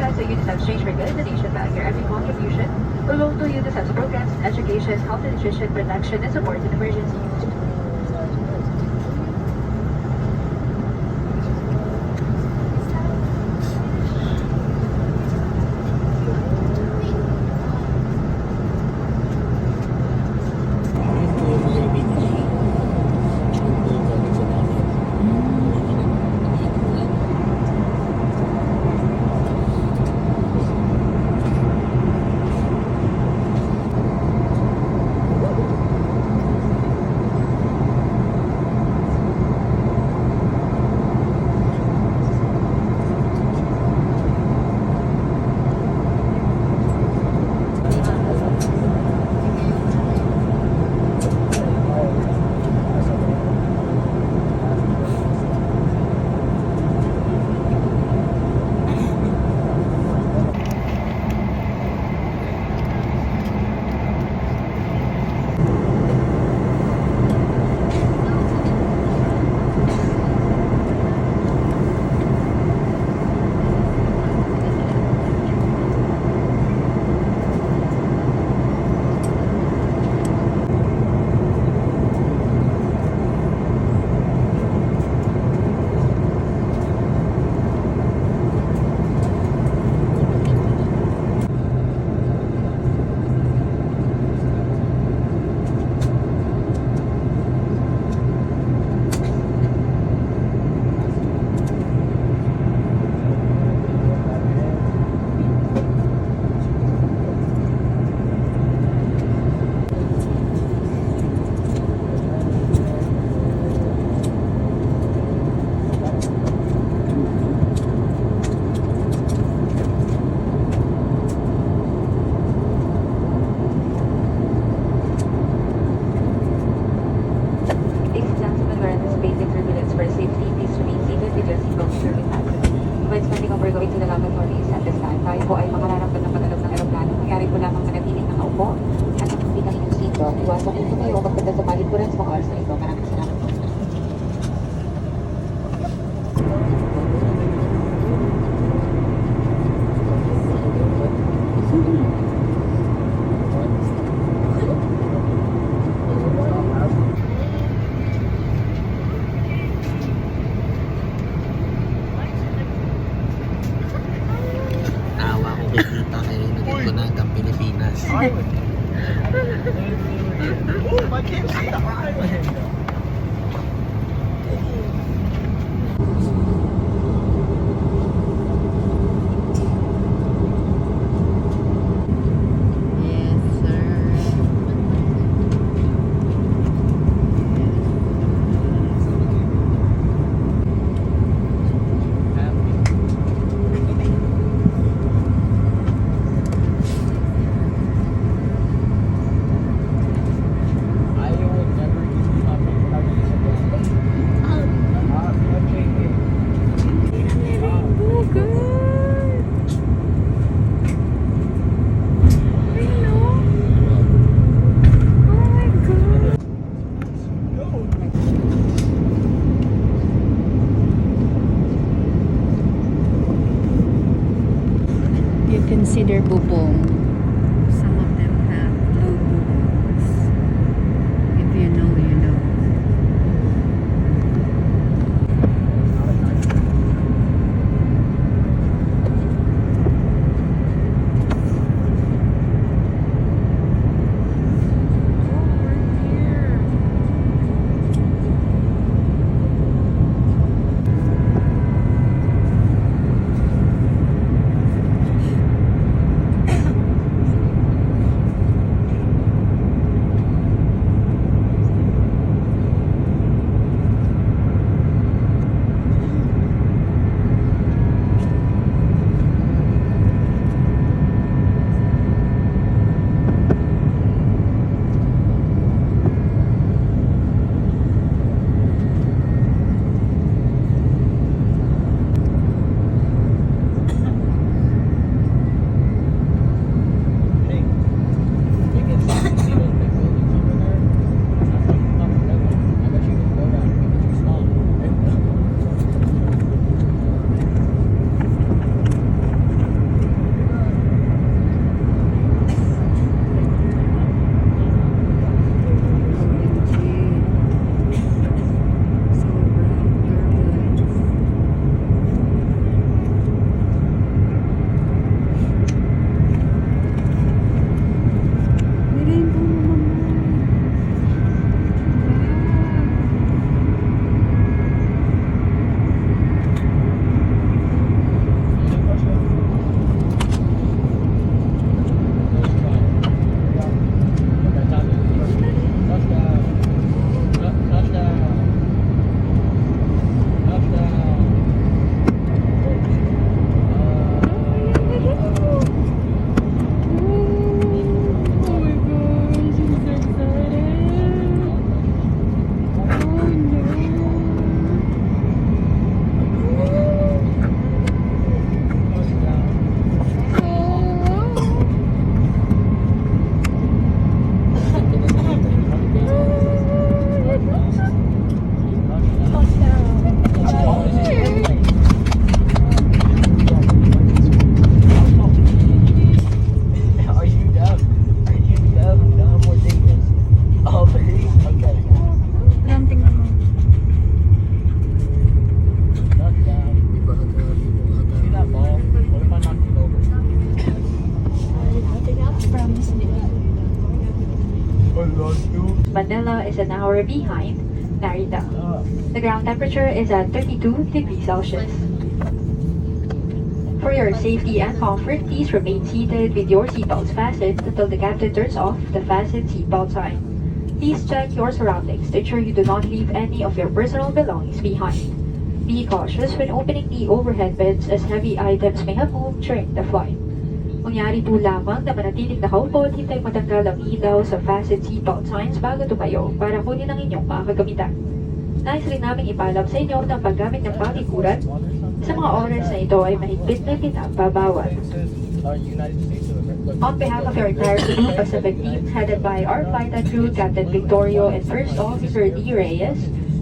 as a unit exchange rate in the nation bank. Your every contribution will go to you to such programs, education, health and nutrition, protection, and support in emergency use. Iwasan po kayo pagpunta sa palikuran sa mga oras na ito. Maraming salamat po. Tawa ko kay Tita kay naging ko na hanggang Pilipinas. Oh, my kids. Consider bubong. Some of them have blue bubongs. If you know, you know. Manila is an hour behind Narita. The ground temperature is at 32 degrees Celsius. For your safety and comfort, please remain seated with your seatbelts fastened until the captain turns off the fasten seatbelt sign. Please check your surroundings to ensure you do not leave any of your personal belongings behind. Be cautious when opening the overhead bins as heavy items may have moved during the flight. Mangyari po lamang na manatiling nakaupo at hintay matanggal ang ilaw sa fasten seatbelt signs bago tumayo para kunin ang inyong mga kagamitan. Nais rin namin ipaalam sa inyo na paggamit ng palikuran sa mga oras na ito ay mahigpit na pinapabawal. On behalf of your entire Cebu Pacific team, headed by our flight crew, Captain Victorio and First Officer D. Reyes,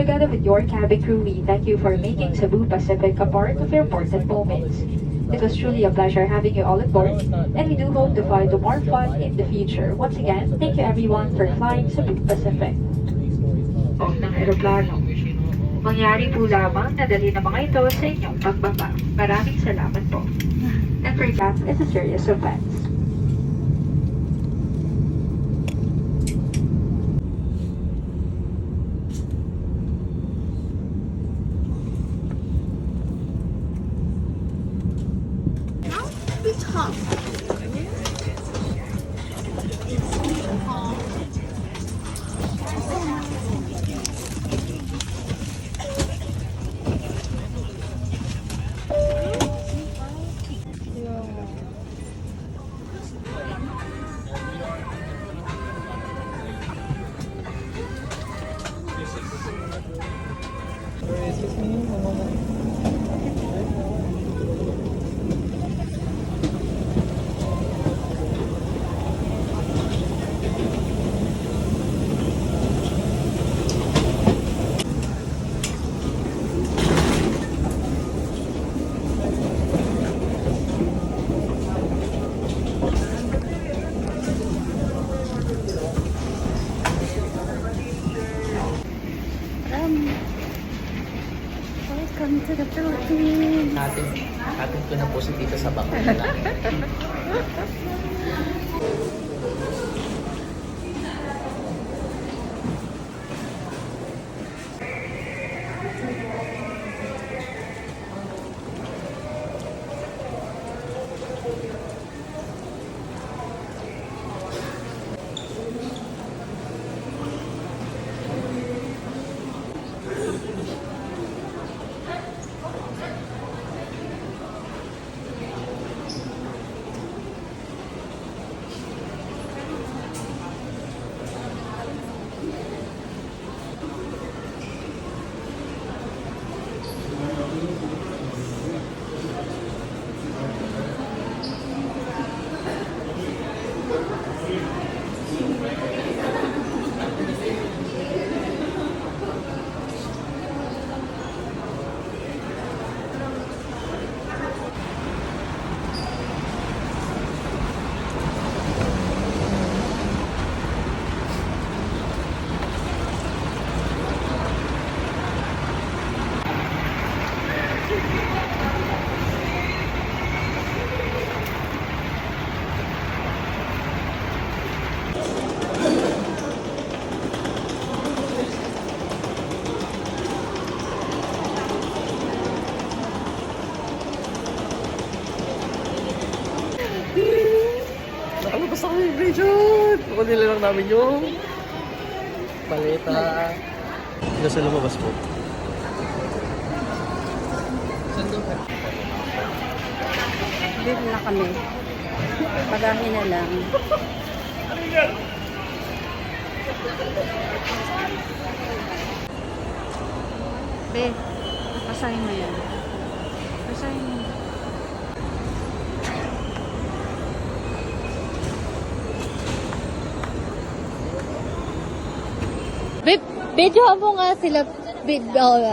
together with your cabin crew, we thank you for making Cebu Pacific a part of your important moments. It was truly a pleasure having you all aboard, and we do hope to fly to more fun in the future. Once again, thank you everyone for flying Cebu Pacific. O ng aeroplano. Mangyari po lamang na dalhin ang mga ito sa inyong pagbaba. Maraming salamat po. And for that is a serious offense. Welcome to the Philippines. Atin ko na po si dito sa bangko nila. Nakalabas ako yung Bridget! Kukunin lang namin yung maleta. Nasa lumabas po. Dito na kami. Pagahin na lang. Be, pasahin mo yan. Pasahin mo. Video mo nga sila.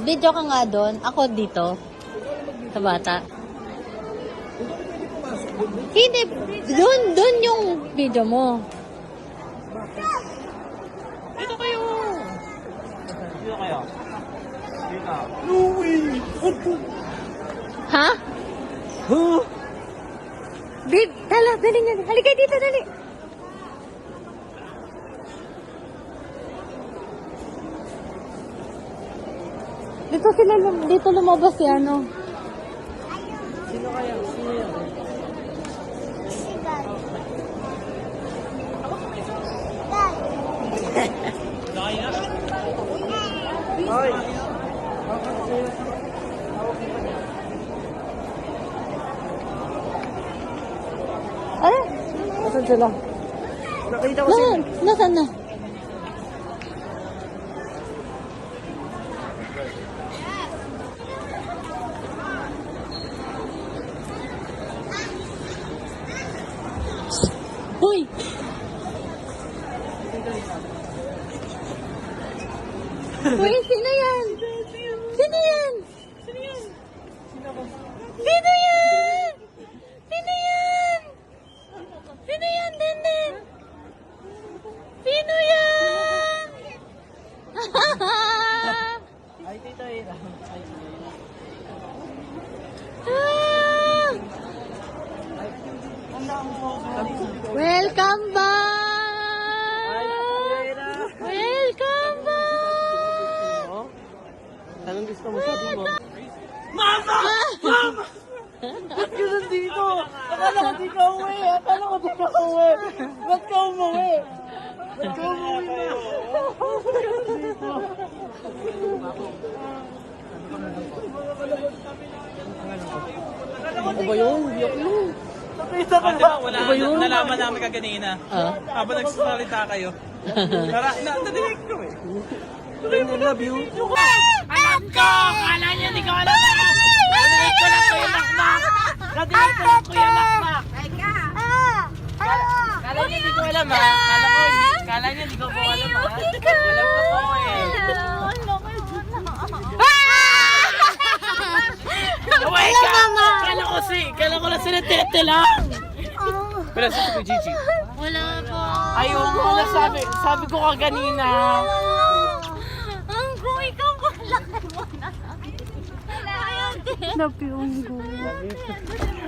Video ka nga doon. Ako dito. Sa bata. Hindi. Doon yung video mo. Dito kayo! Dito kayo. Dito. No way! Ha? Huh? Babe, dali niya. Halika dito, dali. Gusto sila dito lumabas si ano. Sino kaya? Sino yan? Ay! Ay! Nasaan sila? Nakita ko sila. Nasaan na? Hoy! Hoy, sino yan? Sino yan? Sino yan? Sino yan? Sino yan? Sino yan, Denden? Sino yan? Ay, tita Ira. Ah! Welcome back! Welcome back! Anong gusto mo sabi mo? Mama! Mama! Ba't ka nandito? Akala ko di ka uwi. Akala ko di ka uwi. Ba't ka umuwi? Ba't ka umuwi na? Ano ba yun? Biyak yun. Nakita ko ba? Wala, nalaman namin kaganina. Habang nagsasalita kayo. Nadinig ko eh. I love you. Alam ko! Kala niya hindi ko alam na! Nadinig ko lang Kuya Makmak! Nadinig ko lang Kuya Makmak! Kala niya hindi ko alam ha? Kala niya hindi ko po alam ha? Alam ko po eh. Uy ka! Kala ko lang sila tete lang! Wala si Kuya Gigi. Wala po. Ayaw mo na sabi ko kaganina. Ang guy ka wala mo na. Love you,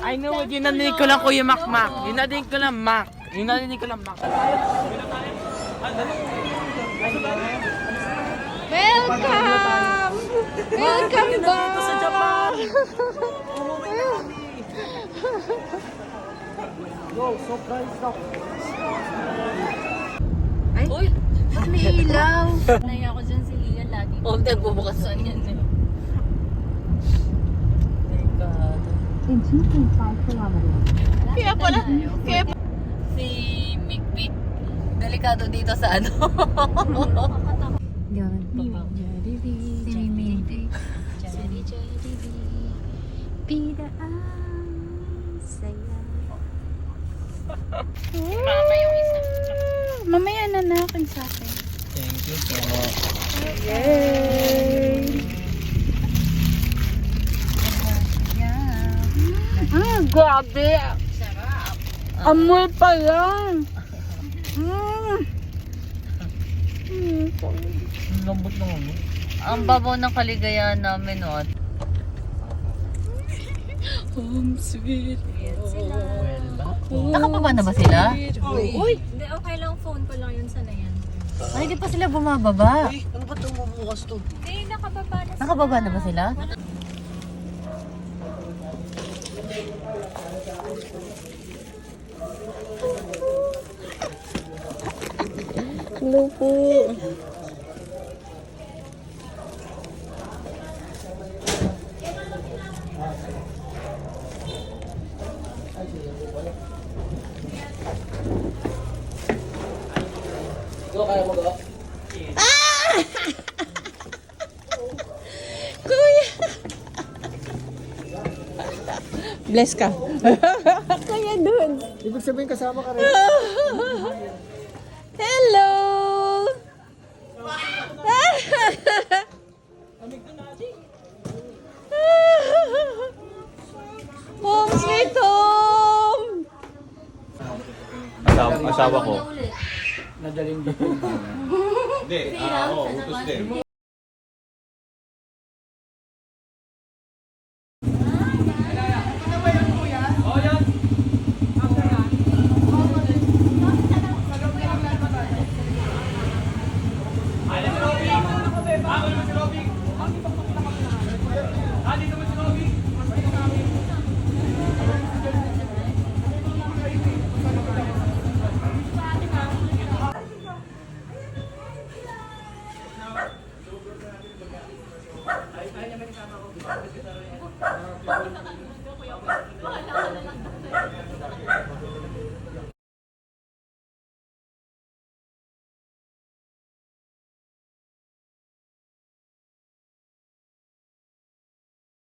I know it. Yung narinig ko lang Kuya Makmak. Yung narinig ko lang Mak. Yung narinig ko lang Mak. Welcome! Welcome back! Sa Japan. Go, surprise ako. Uy! Ba't may ilaw? Naya ako dyan si Lian lagi. Oh, nagbubukas saan yan eh. Kaya pala, si Mikmik. Delikado dito sa ano. Si Mimi. Pida ang saya. Mama yung isa. Mamaya na nakin sa akin. Thank you po. Grabe! Amoy pa yan! Lambot ng ano. Ang babaw ng kaligayahan namin, no? Home sweet. Nakababa na ba sila? Uy! Hindi, okay lang. Phone ko lang yun. Sana yan. Ay, hindi pa sila bumababa. Uy, ano ba itong mabukas to? Hindi, nakababa na. Nakababa na ba sila? Hello po. Kuya! Bless ka. Kaya dun. Ibig sabihin kasama ka rin. Hello! Home sweet home! Asawa ko. Nadaling dito. Hindi, oo, utos din. Bakit?